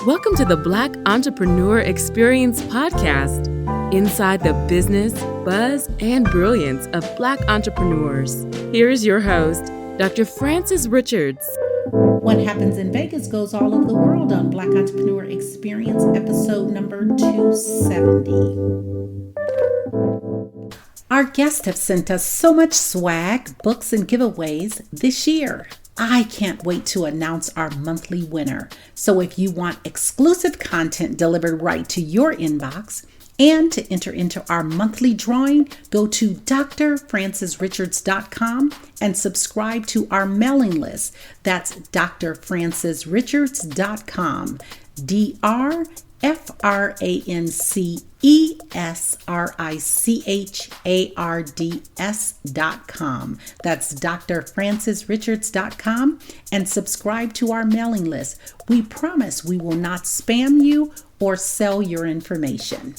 Welcome to the Black Entrepreneur Experience podcast, inside the business, buzz, and brilliance of Black entrepreneurs. Here is your host, Dr. Frances Richards. What happens in Vegas goes all over the world on Black Entrepreneur Experience, episode number 270. Our guests have sent us so much swag, books, and giveaways this year. I can't wait to announce our monthly winner. So if you want exclusive content delivered right to your inbox and to enter into our monthly drawing, go to drfrancesrichards.com and subscribe to our mailing list. That's drfrancesrichards.com. drfrancesrichards.com. That's drfrancesrichards.com and subscribe to our mailing list. We promise we will not spam you or sell your information.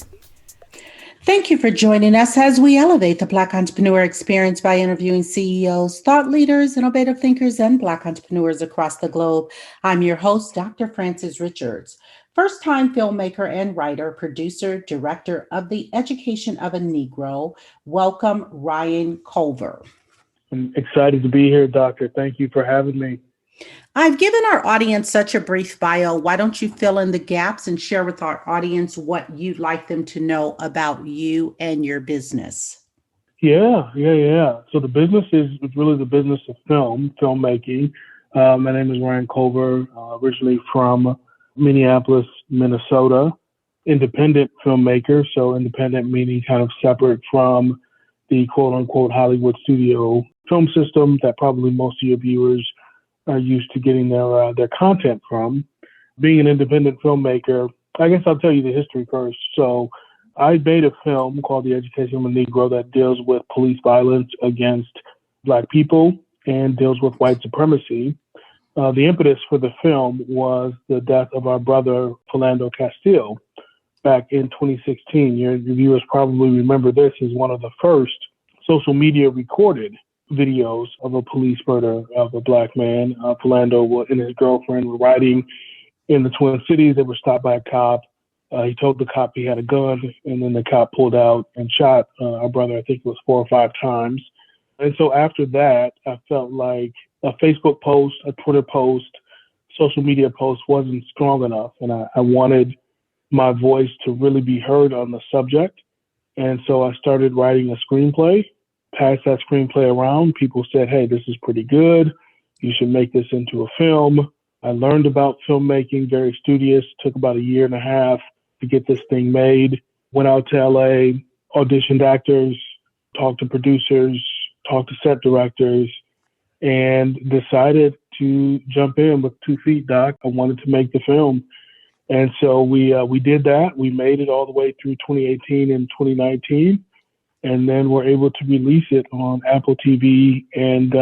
Thank you for joining us as we elevate the Black entrepreneur experience by interviewing CEOs, thought leaders, innovative thinkers, and Black entrepreneurs across the globe. I'm your host, Dr. Frances Richards, first-time filmmaker and writer, producer, director of the Education of a Negro. Welcome, Ryan Culver. I'm excited to be here, Doctor. Thank you for having me. I've given our audience such a brief bio. Why don't you fill in the gaps and share with our audience what you'd like them to know about you and your business? Yeah. So the business is really the business of filmmaking. My name is Ryan Culver, originally from Minneapolis, Minnesota, independent filmmaker. So independent meaning kind of separate from the quote unquote Hollywood studio film system that probably most of your viewers are used to getting their content from. Being an independent filmmaker, I guess I'll tell you the history first. So I made a film called The Education of a Negro that deals with police violence against Black people and deals with white supremacy. The impetus for the film was the death of our brother, Philando Castile, back in 2016. Your viewers probably remember this as one of the first social media recorded videos of a police murder of a Black man. Philando and his girlfriend were riding in the Twin Cities. They were stopped by a cop. He told the cop he had a gun, and then the cop pulled out and shot our brother, I think it was 4 or 5 times. And so after that, I felt like a Facebook post, a Twitter post, social media post wasn't strong enough. And I wanted my voice to really be heard on the subject. And so I started writing a screenplay. Passed that screenplay around. People said, hey, this is pretty good. You should make this into a film. I learned about filmmaking, very studious. Took about 1.5 years to get this thing made. Went out to LA, auditioned actors, talked to producers, talked to set directors, and decided to jump in with 2 feet, Doc. I wanted to make the film. And so we did that. We made it all the way through 2018 and 2019. And then we're able to release it on Apple TV and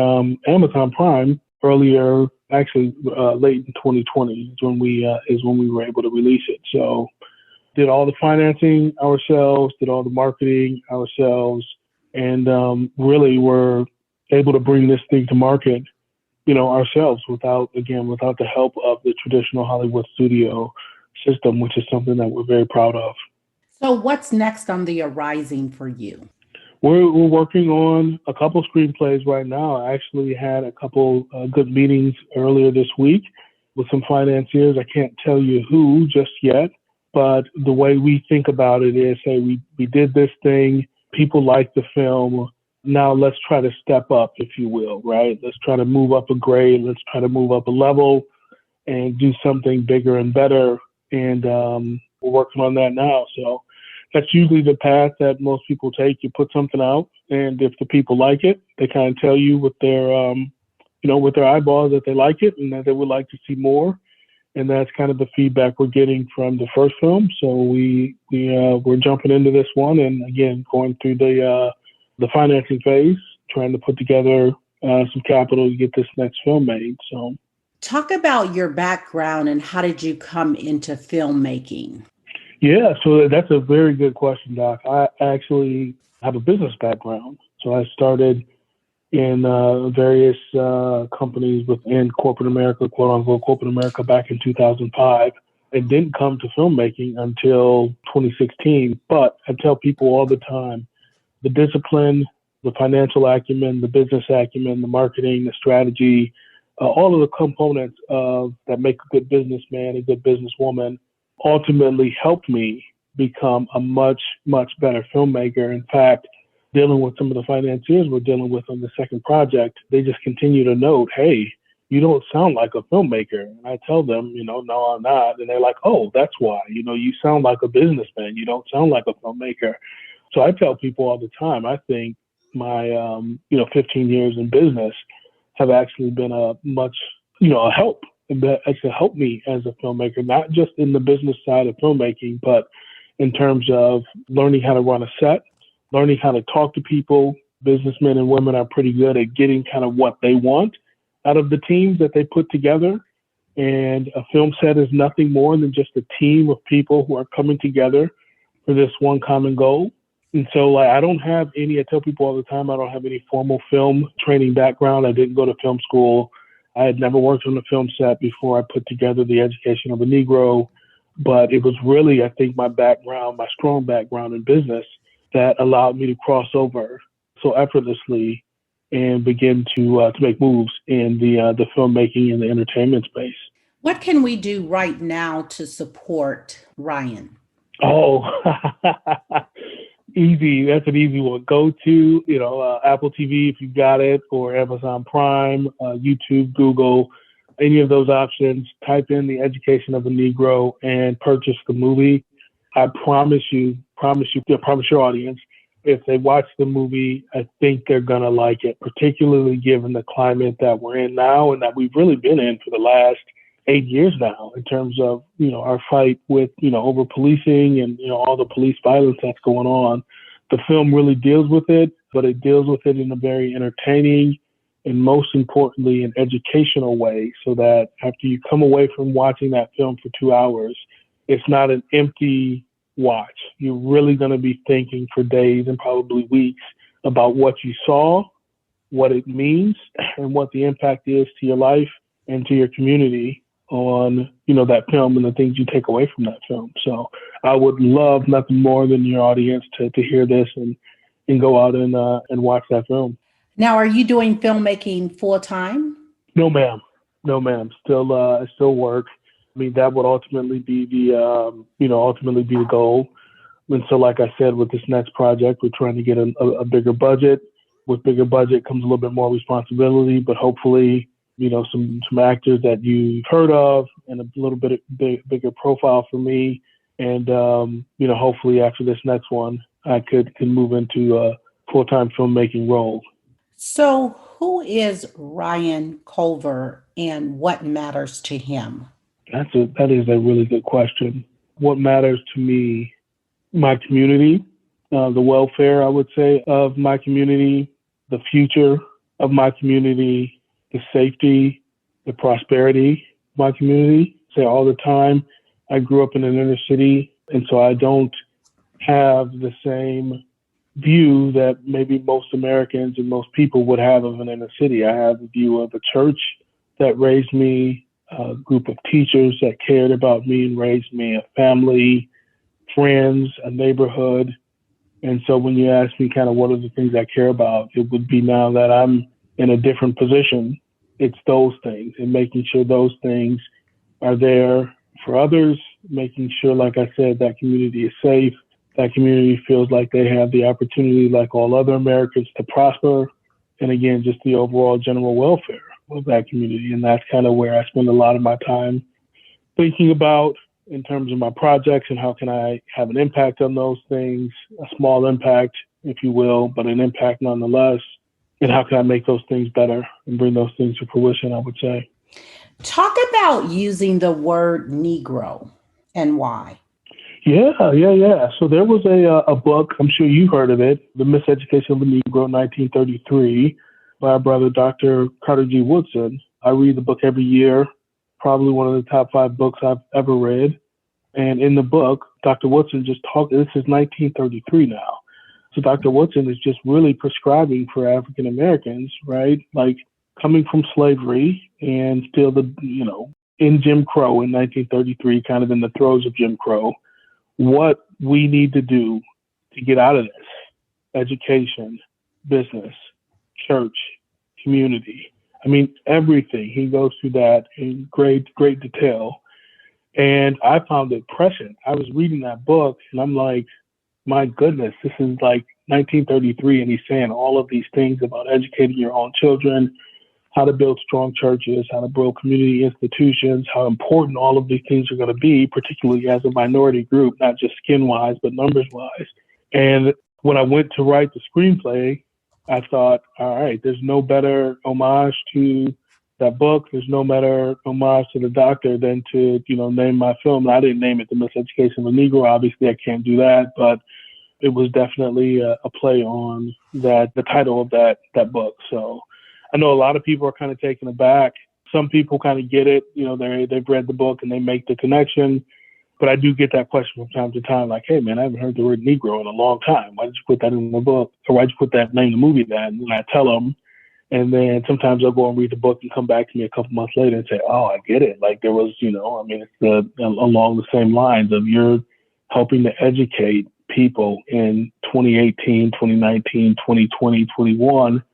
Amazon Prime earlier, actually late in 2020 is when we were able to release it. So did all the financing ourselves, did all the marketing ourselves, and really were able to bring this thing to market, ourselves without the help of the traditional Hollywood studio system, which is something that we're very proud of. So what's next on the horizon for you? We're working on a couple screenplays right now. I actually had a couple good meetings earlier this week with some financiers. I can't tell you who just yet, but the way we think about it is, hey, we did this thing. People like the film. Now let's try to step up, if you will, right? Let's try to move up a grade. Let's try to move up a level and do something bigger and better. And we're working on that now. So that's usually the path that most people take. You put something out, and if the people like it, they kind of tell you with their, with their eyeballs that they like it and that they would like to see more. And that's kind of the feedback we're getting from the first film. So we're jumping into this one, and again, going through the financing phase, trying to put together some capital to get this next film made. So, talk about your background and how did you come into filmmaking? Yeah, so that's a very good question, Doc. I actually have a business background. So I started in various companies within corporate America, quote unquote corporate America, back in 2005. and didn't come to filmmaking until 2016. But I tell people all the time, the discipline, the financial acumen, the business acumen, the marketing, the strategy, all of the components of that make a good businessman, a good businesswoman, ultimately helped me become a much, much better filmmaker. In fact, dealing with some of the financiers we're dealing with on the second project, they just continue to note, hey, you don't sound like a filmmaker. And I tell them, no, I'm not. And they're like, oh, that's why. You sound like a businessman. You don't sound like a filmmaker. So I tell people all the time, I think my, 15 years in business have actually been a much, a help. That actually helped me as a filmmaker, not just in the business side of filmmaking, but in terms of learning how to run a set, learning how to talk to people. Businessmen and women are pretty good at getting kind of what they want out of the teams that they put together. And a film set is nothing more than just a team of people who are coming together for this one common goal. And so I tell people all the time, I don't have any formal film training background. I didn't go to film school. I had never worked on a film set before I put together the Education of a Negro. But it was really, I think, my strong background in business that allowed me to cross over so effortlessly and begin to make moves in the filmmaking and the entertainment space. What can we do right now to support Ryan? Oh, easy. That's an easy one. Go to, Apple TV if you've got it, or Amazon Prime, YouTube, Google, any of those options. Type in The Education of a Negro and purchase the movie. I promise your audience, if they watch the movie, I think they're going to like it, particularly given the climate that we're in now and that we've really been in for the last 8 years now in terms of, our fight with, over policing and, all the police violence that's going on. The film really deals with it, but it deals with it in a very entertaining and most importantly, an educational way, so that after you come away from watching that film for 2 hours, it's not an empty watch. You're really going to be thinking for days and probably weeks about what you saw, what it means, and what the impact is to your life and to your community on, that film and the things you take away from that film. So I would love nothing more than your audience to hear this and go out and watch that film. Now, are you doing filmmaking full time? No, ma'am. Still work. I mean, that would ultimately be the goal. And so, like I said, with this next project, we're trying to get a bigger budget. With bigger budget comes a little bit more responsibility, but hopefully, some actors that you've heard of and a little bit bigger profile for me. And, hopefully after this next one, I can move into a full-time filmmaking role. So who is Ryan Culver and what matters to him? That is a really good question. What matters to me, my community, the welfare, I would say, of my community, the future of my community, the safety, the prosperity of my community. I say all the time, I grew up in an inner city, and so I don't have the same view that maybe most Americans and most people would have of an inner city. I have a view of a church that raised me, a group of teachers that cared about me and raised me, a family, friends, a neighborhood. And so when you ask me kind of what are the things I care about, it would be now that I'm in a different position, it's those things and making sure those things are there for others, making sure, like I said, that community is safe, that community feels like they have the opportunity, like all other Americans, to prosper. And again, just the overall general welfare of that community. And that's kind of where I spend a lot of my time thinking about in terms of my projects and how can I have an impact on those things, a small impact, if you will, but an impact nonetheless. And how can I make those things better and bring those things to fruition, I would say. Talk about using the word Negro and why. Yeah. So there was a book, I'm sure you've heard of it, The Miseducation of a Negro, 1933, by our brother, Dr. Carter G. Woodson. I read the book every year, probably one of the top 5 books I've ever read. And in the book, Dr. Woodson this is 1933 now. So Dr. Woodson is just really prescribing for African Americans, right? Like coming from slavery and still in Jim Crow in 1933, kind of in the throes of Jim Crow, what we need to do to get out of this: education, business, church, community. I mean, everything. He goes through that in great detail. And I found it prescient. I was reading that book and I'm like, my goodness, this is like 1933. And he's saying all of these things about educating your own children, how to build strong churches, how to build community institutions, how important all of these things are going to be, particularly as a minority group, not just skin-wise, but numbers-wise. And when I went to write the screenplay, I thought, all right, there's no better homage to that book. There's no better homage to the doctor than to, name my film. I didn't name it The Miseducation of the Negro. Obviously, I can't do that, but it was definitely a play on the title of that book. So I know a lot of people are kind of taken aback. Some people kind of get it. They've read the book and they make the connection. But I do get that question from time to time, like, hey, man, I haven't heard the word Negro in a long time. Why did you put that in the book? Or why'd you put that name in the movie that? And then I tell them. And then sometimes I'll go and read the book and come back to me a couple months later and say, oh, I get it. Like there was, it's along the same lines of you're helping to educate people in 2018, 2019, 2020, 21.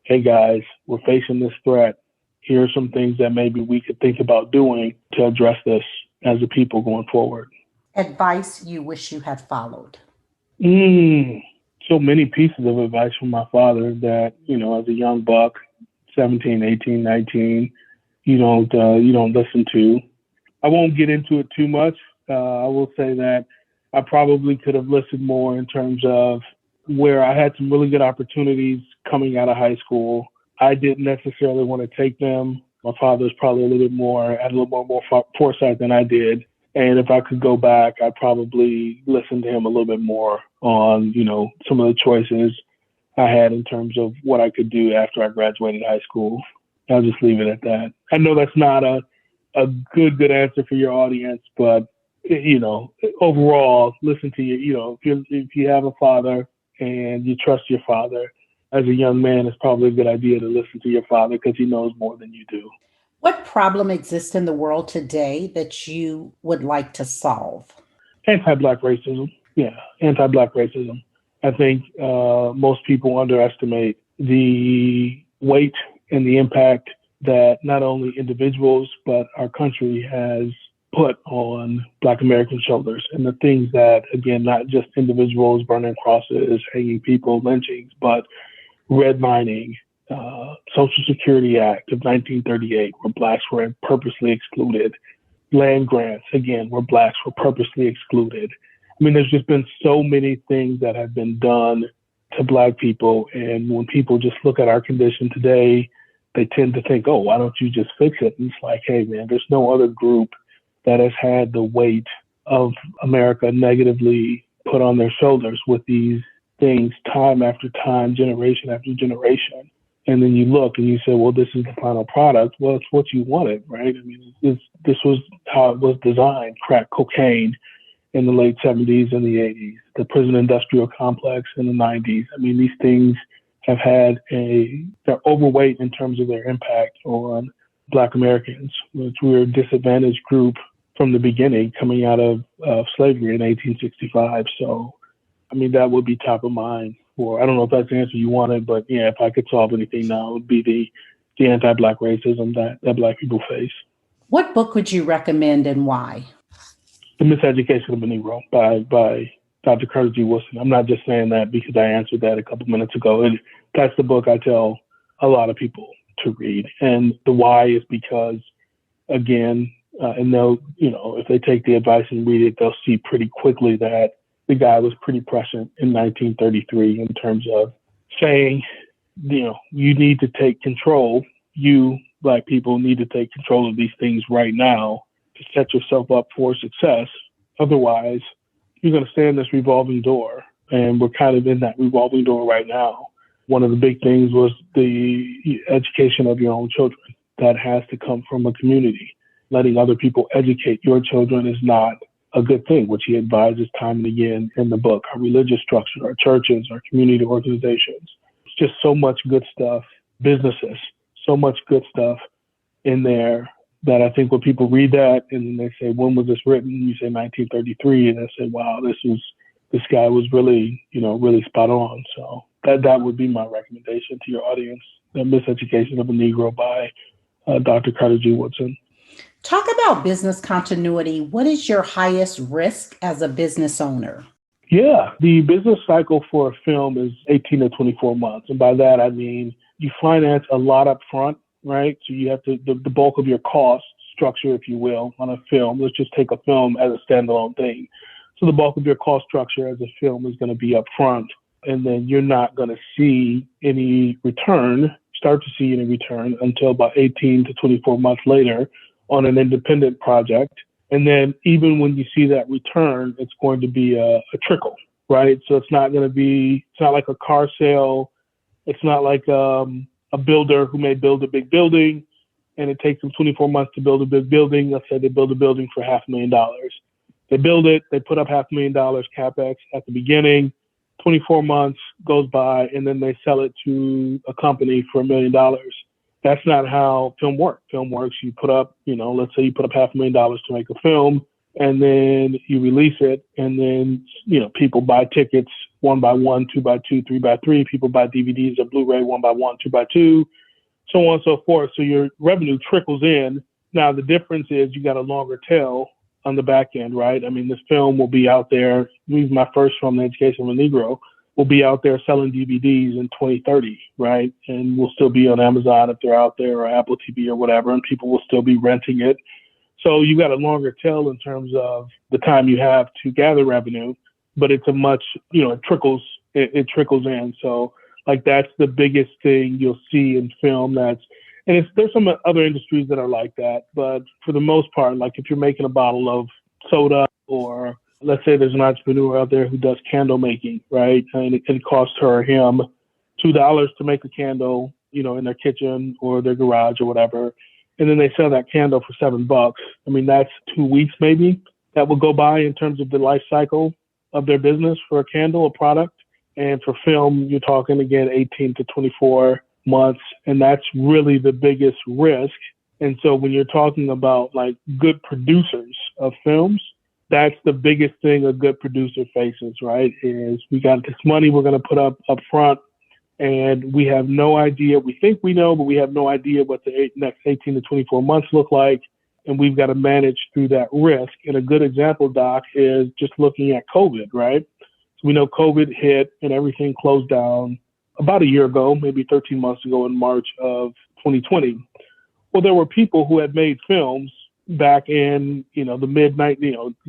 Hey, guys, we're facing this threat. Here are some things that maybe we could think about doing to address this as a people going forward. Advice you wish you had followed? So many pieces of advice from my father that, as a young buck, 17, 18, 19, you don't listen to. I won't get into it too much. I will say that I probably could have listened more in terms of where I had some really good opportunities coming out of high school. I didn't necessarily want to take them. My father was probably had a little more foresight than I did. And if I could go back, I'd probably listen to him a little bit more on, some of the choices I had in terms of what I could do after I graduated high school. I'll just leave it at that. I know that's not a good answer for your audience, but, overall, listen to if you have a father and you trust your father, as a young man, it's probably a good idea to listen to your father because he knows more than you do. What problem exists in the world today that you would like to solve? Anti-Black racism. Yeah, anti-Black racism. I think most people underestimate the weight and the impact that not only individuals, but our country has put on Black American shoulders, and the things that, again, not just individuals burning crosses, hanging people, lynchings, but redlining, Social Security Act of 1938, where Blacks were purposely excluded. Land grants, again, where Blacks were purposely excluded. I mean, there's just been so many things that have been done to Black people. And when people just look at our condition today, they tend to think, oh, why don't you just fix it? And it's like, hey, man, there's no other group that has had the weight of America negatively put on their shoulders with these things time after time, generation after generation. And then you look and you say, well, this is the final product. Well, it's what you wanted, right? I mean, this was how it was designed: crack cocaine in the late 70s and the 80s, the prison industrial complex in the 90s. I mean, these things have had they're overweight in terms of their impact on Black Americans, which we're a disadvantaged group from the beginning, coming out of slavery in 1865. So, I mean, that would be top of mind. I don't know if that's the answer you wanted, but yeah, if I could solve anything now, it would be the anti-Black racism that Black people face. What book would you recommend and why? The Miseducation of the Negro by Dr. Curtis G. Wilson. I'm not just saying that because I answered that a couple minutes ago. That's the book I tell a lot of people to read. And the why is because, again, and they'll, if they take the advice and read it, they'll see pretty quickly that the guy was pretty prescient in 1933 in terms of saying, you need to take control. You, Black people, need to take control of these things right now to set yourself up for success. Otherwise, you're going to stay in this revolving door. And we're kind of in that revolving door right now. One of the big things was the education of your own children. That has to come from a community. Letting other people educate your children is not a good thing, which he advises time and again in the book. Our religious structure, our churches, our community organizations. It's just so much good stuff. Businesses, so much good stuff in there that I think when people read that and then they say, when was this written? You say 1933, and they say, wow, this guy was really, really spot on. So that would be my recommendation to your audience, The Miseducation of a Negro by Dr. Carter G. Woodson. Talk about business continuity. What is your highest risk as a business owner? Yeah, the business cycle for a film is 18 to 24 months. And by that, I mean you finance a lot up front, right? So you have to, the bulk of your cost structure, if you will, on a film. Let's just take a film as a standalone thing. So the bulk of your cost structure as a film is going to be up front. And then you're not going to see any return, start to see any return until about 18 to 24 months later on an independent project. And then even when you see that return, it's going to be a trickle, right? So it's not like a car sale. It's not like a builder who may build a big building and it takes them 24 months to build a big building. Let's say they build a building for $500,000. They build it, they put up $500,000 CapEx at the beginning, 24 months goes by, and then they sell it to a company for $1 million. That's not how film works. Film works, you put up, let's say you put up $500,000 to make a film, and then you release it, and then, people buy tickets 1 by 1, 2 by 2, 3 by 3. People buy DVDs or Blu-ray 1 by 1, 2 by 2, so on and so forth. So your revenue trickles in. Now, the difference is you got a longer tail on the back end, right? I mean, this film will be out there. My first film, The Educational Negro, will be out there selling DVDs in 2030, right? And will still be on Amazon if they're out there, or Apple TV or whatever, and people will still be renting it. So you got a longer tail in terms of the time you have to gather revenue, but it's a much, it trickles in. So like that's the biggest thing you'll see in film. There's some other industries that are like that, but for the most part, like if you're making a bottle of soda, or let's say there's an entrepreneur out there who does candle making, right? And it can cost her or him $2 to make a candle, in their kitchen or their garage or whatever. And then they sell that candle for $7. I mean, that's 2 weeks maybe that will go by in terms of the life cycle of their business for a candle, a product. And for film, you're talking again, 18 to 24 months. And that's really the biggest risk. And so when you're talking about like good producers of films, that's the biggest thing a good producer faces, right? Is we got this money we're going to put up front, and we have no idea. We think we know, but we have no idea what the next 18 to 24 months look like. And we've got to manage through that risk. And a good example, Doc, is just looking at COVID, right? So we know COVID hit and everything closed down about a year ago, maybe 13 months ago in March of 2020. Well, there were people who had made films back in, the midnight,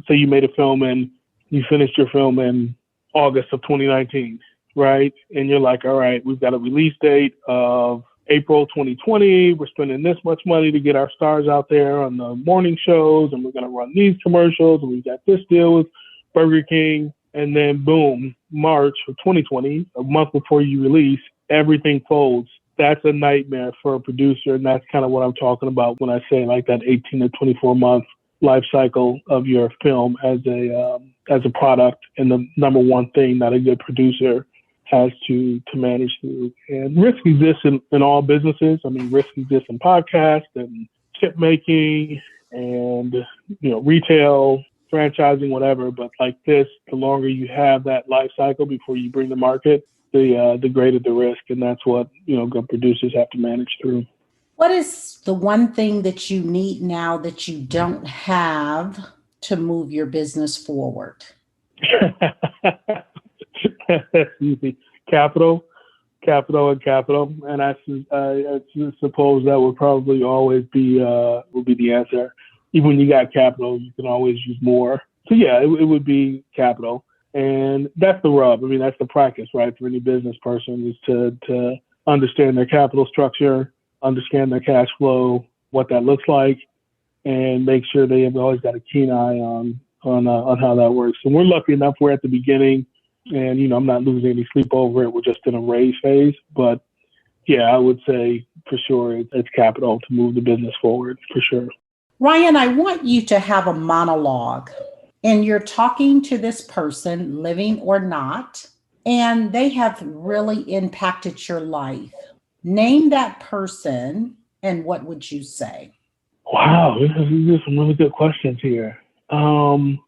say you made a film and you finished your film in August of 2019, right? And you're like, all right, we've got a release date of April 2020. We're spending this much money to get our stars out there on the morning shows, and we're going to run these commercials, and we've got this deal with Burger King. And then boom, March of 2020, a month before you release, everything folds. That's a nightmare for a producer. And that's kind of what I'm talking about when I say like that 18 to 24 month life cycle of your film as a product, and the number one thing that a good producer has to manage through. And risk exists in all businesses. I mean, risk exists in podcasts and chip making and, retail, franchising, whatever. But like this, the longer you have that life cycle before you bring to market, the greater the risk. And that's what, good producers have to manage through. What is the one thing that you need now that you don't have to move your business forward? Easy. Capital. And I suppose that would probably always be the answer. Even when you got capital, you can always use more. So yeah, it would be capital. And that's the rub. I mean, that's the practice, right? For any business person is to understand their capital structure, understand their cash flow, what that looks like, and make sure they have always got a keen eye on how that works. And we're lucky enough we're at the beginning, and I'm not losing any sleep over it. We're just in a raise phase. But yeah, I would say for sure it's capital to move the business forward, for sure. Ryan, I want you to have a monologue, and you're talking to this person, living or not, and they have really impacted your life. Name that person, and what would you say? Wow, these are some really good questions here. I'm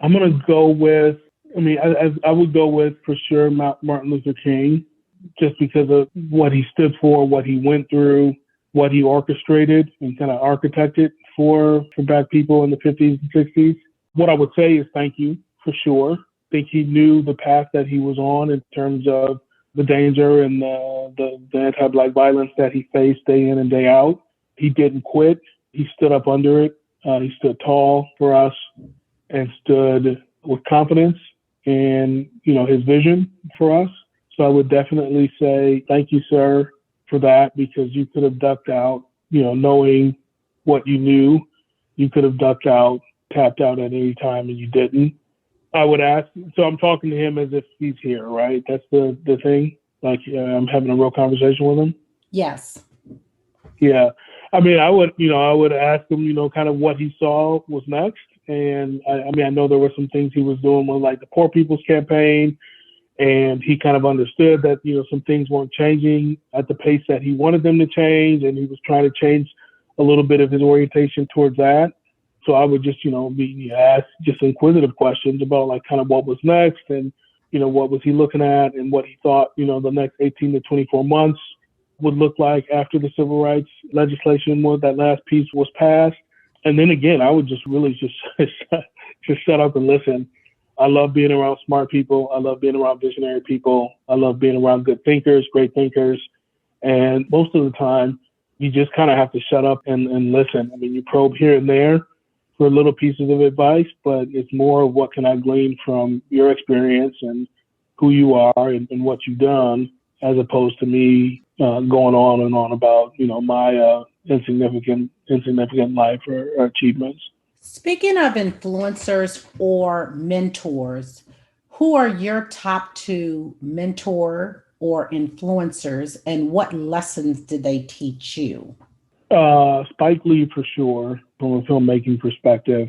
going to go with, I would go with for sure Martin Luther King, just because of what he stood for, what he went through, what he orchestrated and kind of architected for Black people in the 50s and 60s. What I would say is thank you for sure. I think he knew the path that he was on in terms of the danger and the anti-Black violence that he faced day in and day out. He didn't quit. He stood up under it. He stood tall for us and stood with confidence in, his vision for us. So I would definitely say thank you, sir, for that, because you could have ducked out, knowing what you knew. You could have ducked out, tapped out at any time, and you didn't. I would ask, so I'm talking to him as if he's here, right? That's the thing. Like I'm having a real conversation with him. Yes. Yeah. I would ask him, kind of what he saw was next. And I know there were some things he was doing with like the Poor People's Campaign, and he kind of understood that, some things weren't changing at the pace that he wanted them to change. And he was trying to change a little bit of his orientation towards that. So I would just, be asked just inquisitive questions about like kind of what was next and, what was he looking at and what he thought, the next 18 to 24 months would look like after the civil rights legislation that last piece was passed. And then again, I would just really just shut up and listen. I love being around smart people. I love being around visionary people. I love being around good thinkers, great thinkers. And most of the time, you just kind of have to shut up and listen. You probe here and there for little pieces of advice, but it's more of what can I glean from your experience and who you are and what you've done, as opposed to me going on and on about, my insignificant life or achievements. Speaking of influencers or mentors, who are your top two mentor or influencers, and what lessons did they teach you? Spike Lee for sure, from a filmmaking perspective.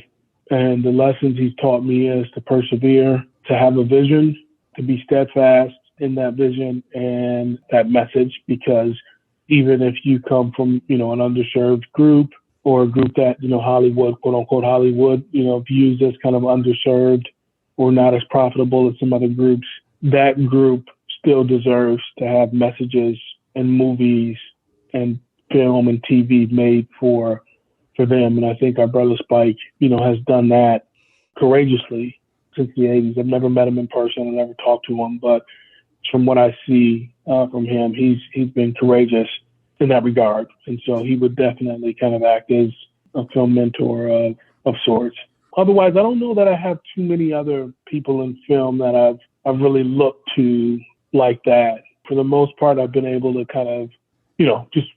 And the lessons he's taught me is to persevere, to have a vision, to be steadfast in that vision and that message, because even if you come from, an underserved group or a group that, Hollywood, quote unquote, Hollywood, views as kind of underserved or not as profitable as some other groups, that group still deserves to have messages and movies and film and TV made for them. And I think our brother Spike, has done that courageously since the 80s. I've never met him in person. I've never talked to him, but from what I see from him, he's been courageous in that regard. And so he would definitely kind of act as a film mentor of sorts. Otherwise, I don't know that I have too many other people in film that I've really looked to like that. For the most part, I've been able to kind of, just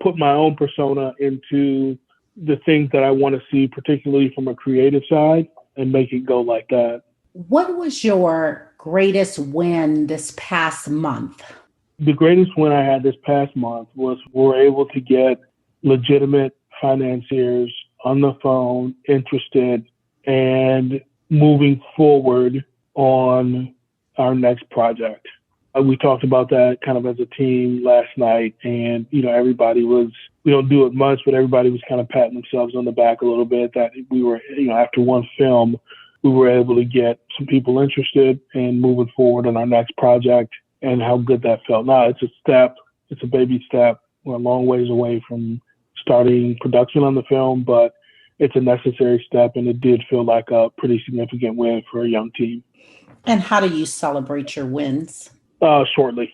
put my own persona into the things that I want to see, particularly from a creative side, and make it go like that. What was your greatest win this past month? The greatest win I had this past month was we're able to get legitimate financiers on the phone, interested, and moving forward on our next project. We talked about that kind of as a team last night, and, everybody was, we don't do it much, but everybody was kind of patting themselves on the back a little bit that we were, after one film, we were able to get some people interested and moving forward on our next project, and how good that felt. Now it's a step, it's a baby step. We're a long ways away from starting production on the film, but it's a necessary step, and it did feel like a pretty significant win for a young team. And how do you celebrate your wins? Shortly.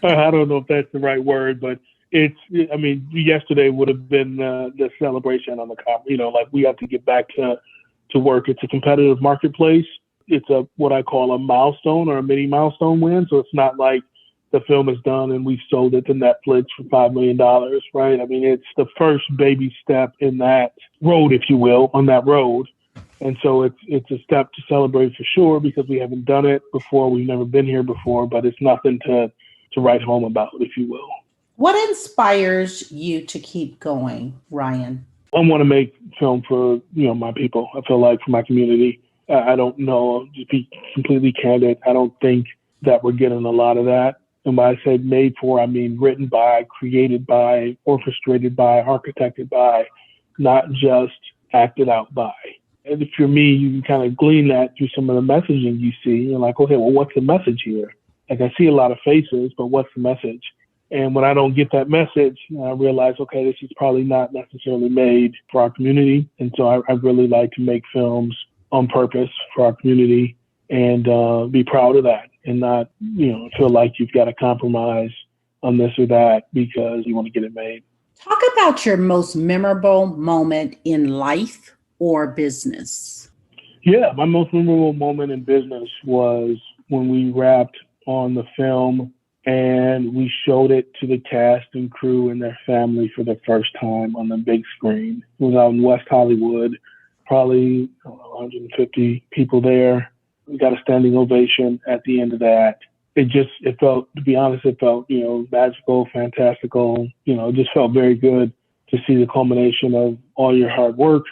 I don't know if that's the right word, but yesterday would have been the celebration on the like we have to get back to work. It's a competitive marketplace. It's what I call a milestone or a mini milestone win. So it's not like the film is done and we sold it to Netflix for $5 million, right? It's the first baby step in that road, if you will, on that road. And so it's a step to celebrate for sure, because we haven't done it before. We've never been here before, but it's nothing to write home about, if you will. What inspires you to keep going, Ryan? I want to make film for, my people. I feel like for my community. I don't know, to be completely candid, I don't think that we're getting a lot of that And when I say made for, I mean written by, created by, orchestrated by, architected by, not just acted out by. And if you're me, you can kind of glean that through some of the messaging you see. You're like, okay, well, what's the message here? Like, I see a lot of faces, but what's the message? And when I don't get that message, I realize, okay, this is probably not necessarily made for our community. And so I really like to make films on purpose for our community and be proud of that and not, feel like you've got to compromise on this or that because you want to get it made. Talk about your most memorable moment in life or business. Yeah, my most memorable moment in business was when we wrapped on the film and we showed it to the cast and crew and their family for the first time on the big screen. It was out in West Hollywood, probably 150 people there. We got a standing ovation at the end of that. It felt, to be honest, magical, fantastical. It just felt very good to see the culmination of all your hard work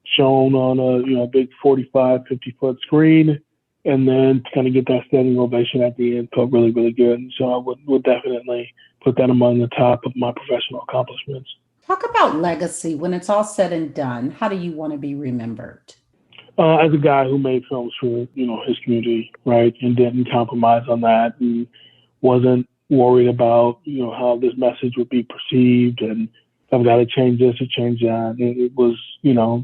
shown on a big 45, 50-foot screen. And then to kind of get that standing ovation at the end felt really, really good. And so I would definitely put that among the top of my professional accomplishments. Talk about legacy. When it's all said and done, how do you want to be remembered? As a guy who made films for, his community, right, and didn't compromise on that and wasn't worried about, how this message would be perceived and I've got to change this or change that. It was,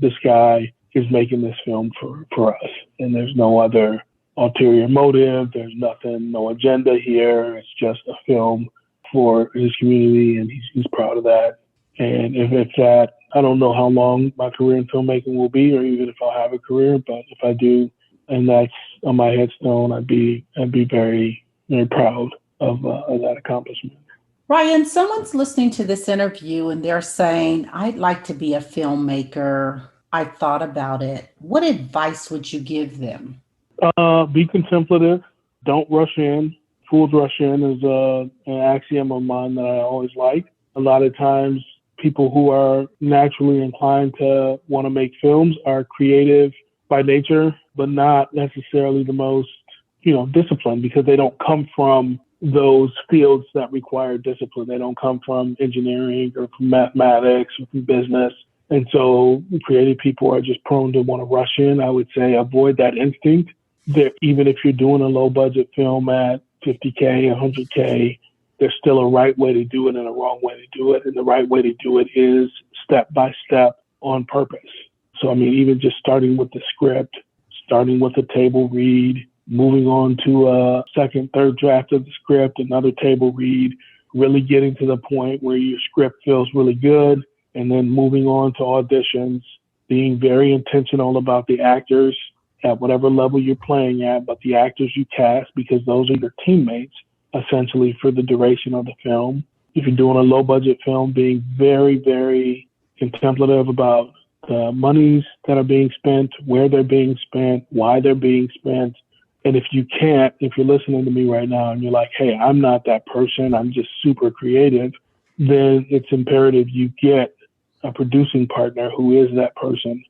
this guy is making this film for us and there's no other ulterior motive. There's nothing, no agenda here. It's just a film for his community and he's proud of that. And if it's that, I don't know how long my career in filmmaking will be, or even if I'll have a career. But if I do, and that's on my headstone, I'd be very, very proud of that accomplishment. Ryan, someone's listening to this interview and they're saying, "I'd like to be a filmmaker. I thought about it." What advice would you give them? Be contemplative. Don't rush in. Fools rush in is an axiom of mine that I always like. A lot of times, people who are naturally inclined to want to make films are creative by nature, but not necessarily the most, disciplined because they don't come from those fields that require discipline. They don't come from engineering or from mathematics or from business. And so creative people are just prone to want to rush in. I would say avoid that instinct. Even if you're doing a low budget film at $50K, $100K, there's still a right way to do it and a wrong way to do it. And the right way to do it is step by step on purpose. So, even just starting with the script, starting with a table read, moving on to a second, third draft of the script, another table read, really getting to the point where your script feels really good, and then moving on to auditions, being very intentional about the actors at whatever level you're playing at, but the actors you cast, because those are your teammates, essentially for the duration of the film. If you're doing a low budget film, being very, very contemplative about the monies that are being spent, where they're being spent, why they're being spent. And if you're listening to me right now and you're like, hey, I'm not that person, I'm just super creative, then it's imperative you get a producing partner who is that person,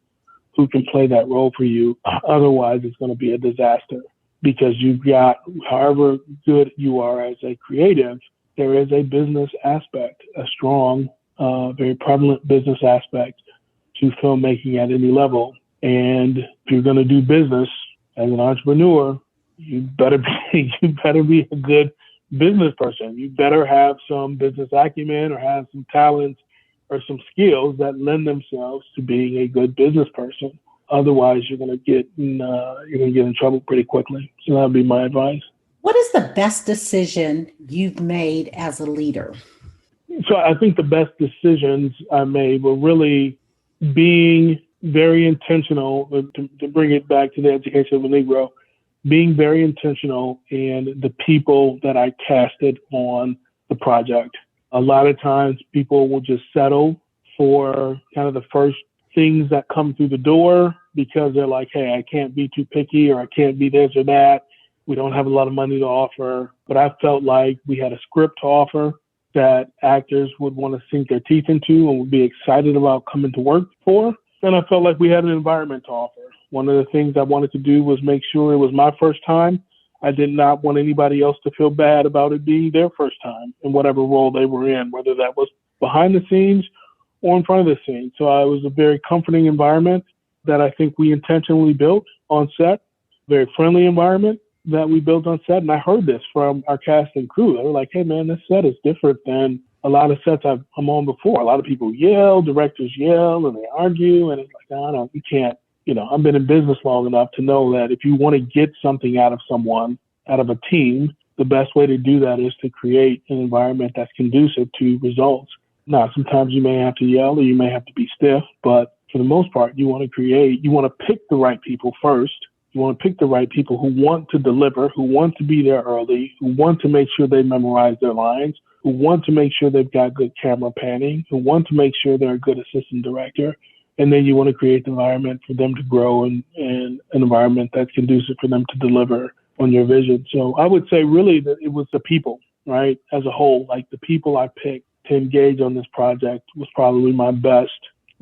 who can play that role for you. Otherwise, it's going to be a disaster. Because you've got, however good you are as a creative, there is a business aspect, a strong, very prevalent business aspect to filmmaking at any level. And if you're going to do business as an entrepreneur, you better be a good business person. You better have some business acumen or have some talents or some skills that lend themselves to being a good business person. Otherwise, you're going to get in trouble pretty quickly. So that would be my advice. What is the best decision you've made as a leader? So I think the best decisions I made were really being very intentional, to bring it back to the Educational Negro, being very intentional in the people that I casted on the project. A lot of times people will just settle for kind of the first things that come through the door because they're like, hey, I can't be too picky or I can't be this or that. We don't have a lot of money to offer. But I felt like we had a script to offer that actors would want to sink their teeth into and would be excited about coming to work for. And I felt like we had an environment to offer. One of the things I wanted to do was make sure it was my first time I did not want anybody else to feel bad about it being their first time in whatever role they were in, whether that was behind the scenes or in front of the scenes. So it was a very comforting environment that I think we intentionally built on set, very friendly environment that we built on set. And I heard this from our cast and crew. They were like, hey, man, this set is different than a lot of sets I'm on before. A lot of people yell, directors yell, and they argue. And it's like, no, you can't. I've been in business long enough to know that if you want to get something out of someone, out of a team, the best way to do that is to create an environment that's conducive to results. Now, sometimes you may have to yell or you may have to be stiff, but for the most part, you want to pick the right people first. You want to pick the right people who want to deliver, who want to be there early, who want to make sure they memorize their lines, who want to make sure they've got good camera panning, who want to make sure they're a good assistant director. And then you want to create the environment for them to grow and an environment that's conducive for them to deliver on your vision. So I would say really that it was the people, right? As a whole, like the people I picked to engage on this project was probably my best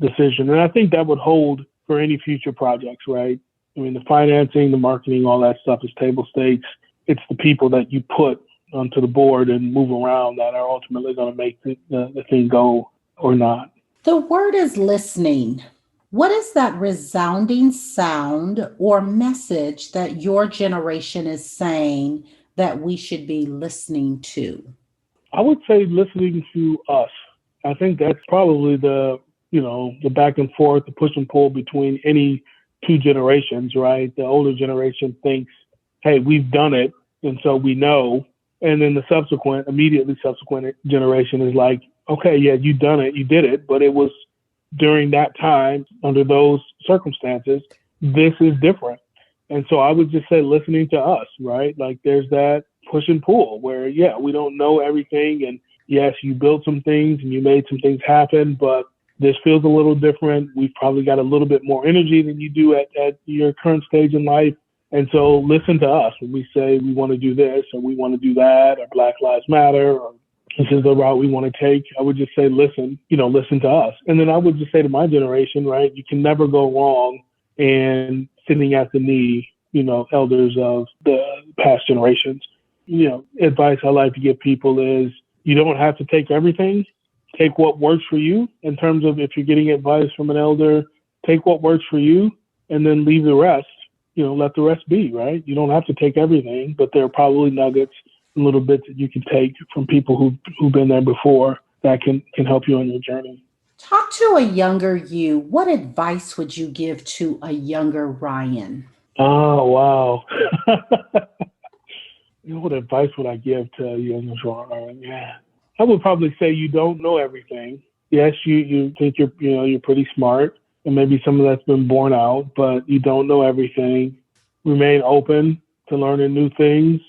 decision. And I think that would hold for any future projects, right? I mean, the financing, the marketing, all that stuff is table stakes. It's the people that you put onto the board and move around that are ultimately going to make the thing go or not. The word is listening. What is that resounding sound or message that your generation is saying that we should be listening to? I would say listening to us. I think that's probably the back and forth, the push and pull between any two generations, right? The older generation thinks, hey, we've done it, and so we know. And then the immediately subsequent generation is like, okay, yeah, you've done it, you did it, but it was during that time, under those circumstances, this is different. And so I would just say listening to us, right? Like there's that push and pull where, yeah, we don't know everything. And yes, you built some things and you made some things happen, but this feels a little different. We've probably got a little bit more energy than you do at your current stage in life. And so listen to us when we say we want to do this or we want to do that or Black Lives Matter or this is the route we want to take. I would just say, listen to us. And then I would just say to my generation, right, you can never go wrong in sitting at the knee, elders of the past generations. Advice I like to give people is you don't have to take everything. Take what works for you in terms of if you're getting advice from an elder, take what works for you and then leave the rest, let the rest be, right? You don't have to take everything, but there are probably nuggets and little bits that you can take from people who've been there before that can help you on your journey. Talk to a younger you. What advice would you give to a younger Ryan? Oh, wow. What advice would I give to a younger Ryan? Yeah. I would probably say you don't know everything. Yes, you think you're pretty smart, and maybe some of that's been borne out, but you don't know everything. Remain open to learning new things.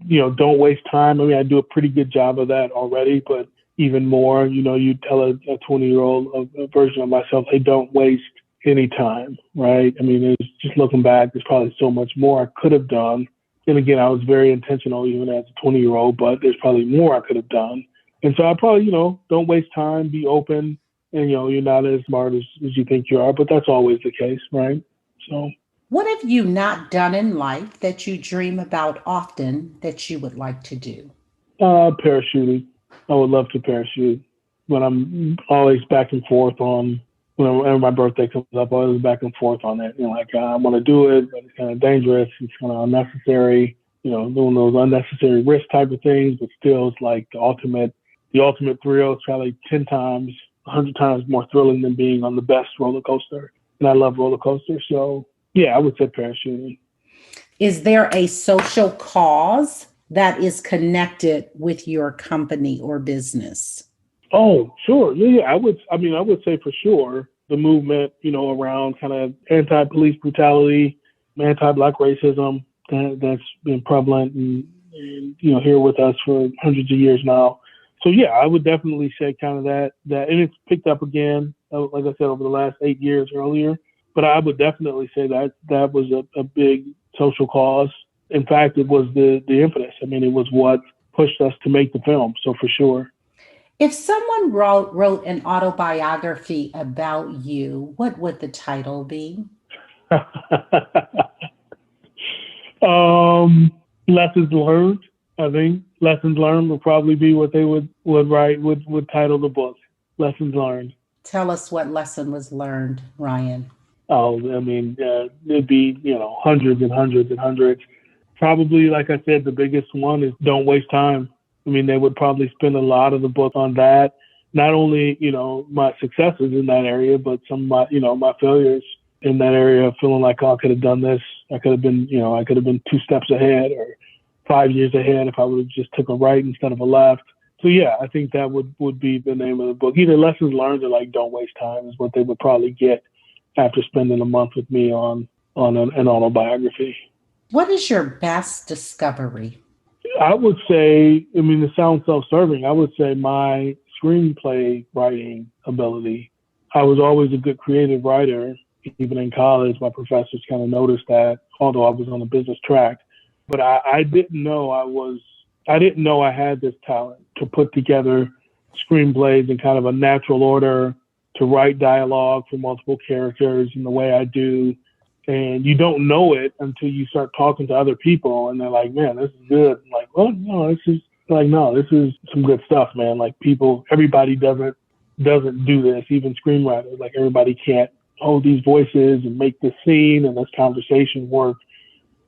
Don't waste time. I mean, I do a pretty good job of that already, but even more, you tell a 20-year-old a version of myself, hey, don't waste any time, right? I mean, it's just looking back, there's probably so much more I could have done. And again, I was very intentional even as a 20-year-old, but there's probably more I could have done. And so I probably, don't waste time, be open, and, you're not as smart as you think you are, but that's always the case, right? So. What have you not done in life that you dream about often that you would like to do? Parachuting. I would love to parachute, but I'm always back and forth on, whenever my birthday comes up, I always back and forth on it. I want to do it, but it's kind of dangerous. It's kind of unnecessary, doing those unnecessary risk type of things, but still it's like the ultimate thrill. It's probably 10 times, 100 times more thrilling than being on the best roller coaster. And I love roller coasters. So yeah, I would say parachuting. Is there a social cause that is connected with your company or business? Oh, sure. Yeah. I would say for sure the movement, around kind of anti-police brutality, anti-Black racism that's been prevalent and here with us for hundreds of years now. So yeah, I would definitely say kind of that, and it's picked up again, like I said, over the last 8 years earlier. But I would definitely say that was a big social cause. In fact, it was the impetus. I mean, it was what pushed us to make the film. So for sure. If someone wrote an autobiography about you, what would the title be? lessons learned. I think lessons learned would probably be what they would write, would title the book, Lessons Learned. Tell us what lesson was learned, Ryan. Oh, I mean, it'd be, hundreds and hundreds and hundreds. Probably, like I said, the biggest one is don't waste time. I mean, they would probably spend a lot of the book on that. Not only, my successes in that area, but some of my, my failures in that area, feeling like, oh, I could have done this. I could have been, I could have been 2 steps ahead or 5 years ahead if I would have just took a right instead of a left. So yeah, I think that would be the name of the book. Either lessons learned or like don't waste time is what they would probably get after spending a month with me on an autobiography. What is your best discovery? I would say, I mean, it sounds self-serving. I would say my screenplay writing ability. I was always a good creative writer. Even in college, my professors kind of noticed that, although I was on the business track. But I didn't know I had this talent to put together screenplays in kind of a natural order, to write dialogue for multiple characters in the way I do. And you don't know it until you start talking to other people and they're like, man, this is good. I'm like, well, no, this is some good stuff, man. Like everybody doesn't do this, even screenwriters. Like everybody can't hold these voices and make this scene and this conversation work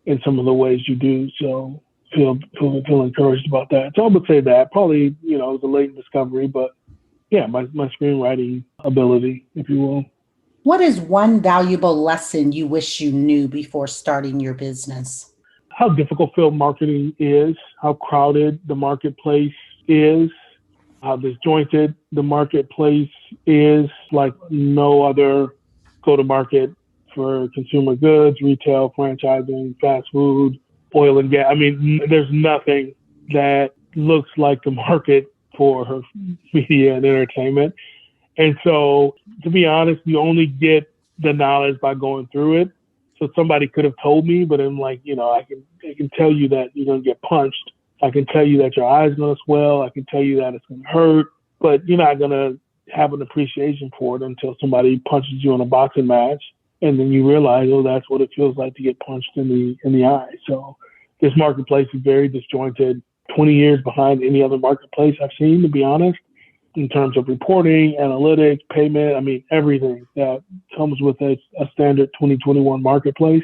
in some of the ways you do. So feel encouraged about that. So I would say that probably, it was a late discovery, but yeah, my screenwriting ability, if you will. What is one valuable lesson you wish you knew before starting your business? How difficult film marketing is, how crowded the marketplace is, how disjointed the marketplace is, like no other go-to-market for consumer goods, retail, franchising, fast food, oil and gas. I mean, there's nothing that looks like the market for media and entertainment. And so, to be honest, you only get the knowledge by going through it. So somebody could have told me, but I'm like, I can tell you that you're going to get punched. I can tell you that your eye's going to swell. I can tell you that it's going to hurt, but you're not going to have an appreciation for it until somebody punches you in a boxing match. And then you realize, oh, that's what it feels like to get punched in the eye. So this marketplace is very disjointed, 20 years behind any other marketplace I've seen, to be honest, in terms of reporting, analytics, payment. I mean, everything that comes with a standard 2021 marketplace.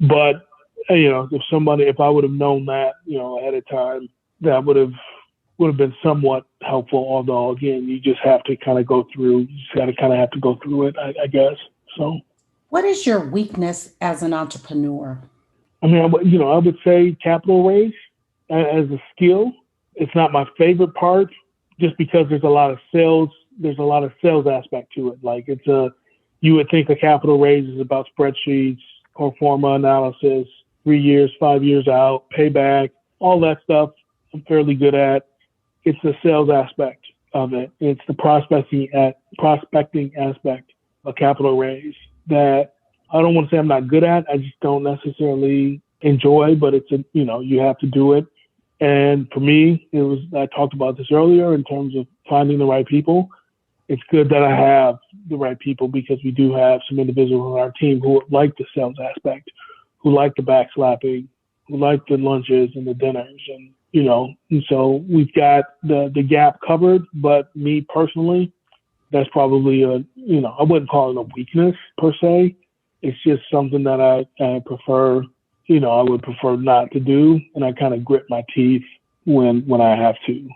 But, if I would have known that, ahead of time, that would have been somewhat helpful. Although, again, you just have to kind of go through, it, I guess. So. What is your weakness as an entrepreneur? I mean, I would say capital raise as a skill. It's not my favorite part, just because there's a lot of sales aspect to it. Like you would think a capital raise is about spreadsheets, pro forma analysis, 3 years, 5 years out, payback, all that stuff I'm fairly good at. It's the sales aspect of it. It's the prospecting aspect of capital raise that I don't want to say I'm not good at. I just don't necessarily enjoy, but you have to do it. And for me, I talked about this earlier in terms of finding the right people. It's good that I have the right people, because we do have some individuals on our team who like the sales aspect, who like the backslapping, who like the lunches and the dinners. And so we've got the gap covered. But me personally, that's probably I wouldn't call it a weakness per se. It's just something that I prefer. I would prefer not to do, and I kind of grit my teeth when I have to.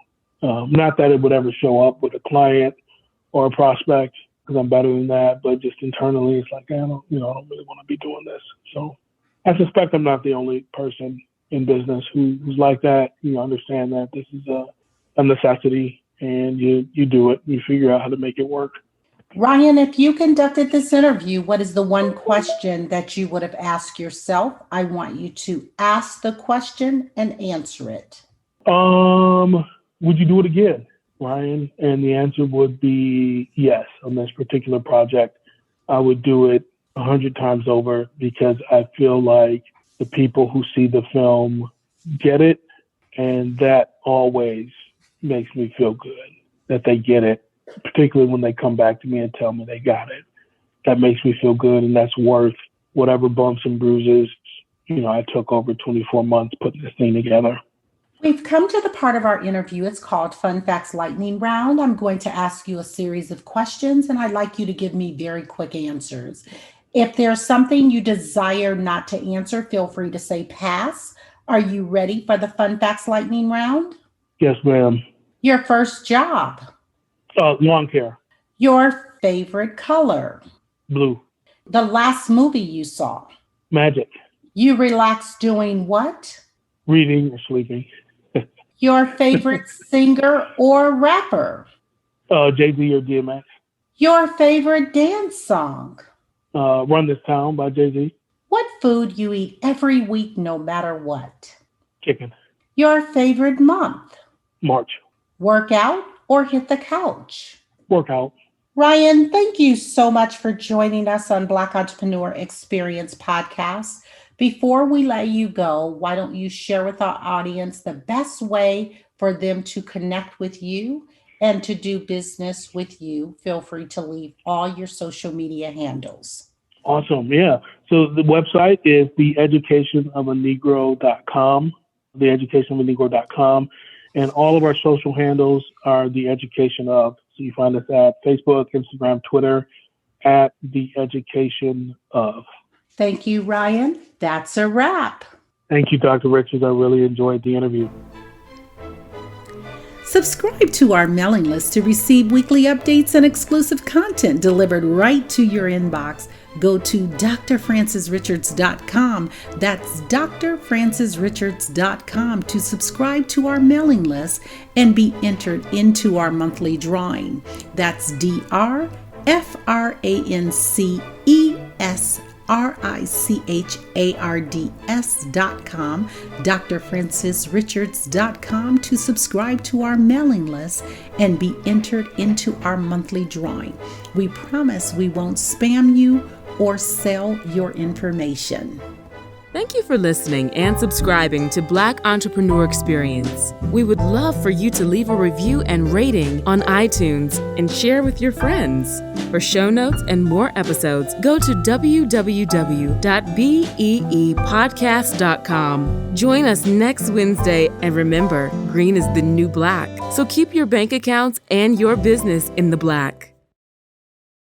Not that it would ever show up with a client or a prospect, because I'm better than that, but just internally, it's like, I don't really want to be doing this. So I suspect I'm not the only person in business who's like that. You understand that this is a necessity, and you do it. You figure out how to make it work. Ryan, if you conducted this interview, what is the one question that you would have asked yourself? I want you to ask the question and answer it. Would you do it again, Ryan? And the answer would be yes. On this particular project, I would do it 100 times over, because I feel like the people who see the film get it, and that always makes me feel good that they get it. Particularly when they come back to me and tell me they got it. That makes me feel good, and that's worth whatever bumps and bruises, I took over 24 months putting this thing together. We've come to the part of our interview. It's called Fun Facts Lightning Round. I'm going to ask you a series of questions, and I'd like you to give me very quick answers. If there's something you desire not to answer, feel free to say pass. Are you ready for the Fun Facts Lightning Round? Yes, ma'am. Your first job. Lawn care. Your favorite color. Blue. The last movie you saw. Magic. You relax doing what? Reading or sleeping. Your favorite singer or rapper? Jay-Z or DMX. Your favorite dance song? Run This Town by Jay-Z. What food you eat every week no matter what? Chicken. Your favorite month? March. Work out or hit the couch? Workout. Ryan, thank you so much for joining us on Black Entrepreneur Experience Podcast. Before we let you go, why don't you share with our audience the best way for them to connect with you and to do business with you? Feel free to leave all your social media handles. Awesome. Yeah. So the website is theeducationofanegro.com, theeducationofanegro.com. And all of our social handles are The Education Of. So you find us at Facebook, Instagram, Twitter, at The Education Of. Thank you, Ryan. That's a wrap. Thank you, Dr. Richards. I really enjoyed the interview. Subscribe to our mailing list to receive weekly updates and exclusive content delivered right to your inbox. Go to drfrancisrichards.com. That's drfrancisrichards.com to subscribe to our mailing list and be entered into our monthly drawing. That's drfrancisrichards.com, drfrancisrichards.com to subscribe to our mailing list and be entered into our monthly drawing. We promise we won't spam you or sell your information. Thank you for listening and subscribing to Black Entrepreneur Experience. We would love for you to leave a review and rating on iTunes and share with your friends. For show notes and more episodes, go to www.beepodcast.com. Join us next Wednesday, and remember, green is the new black. So keep your bank accounts and your business in the black.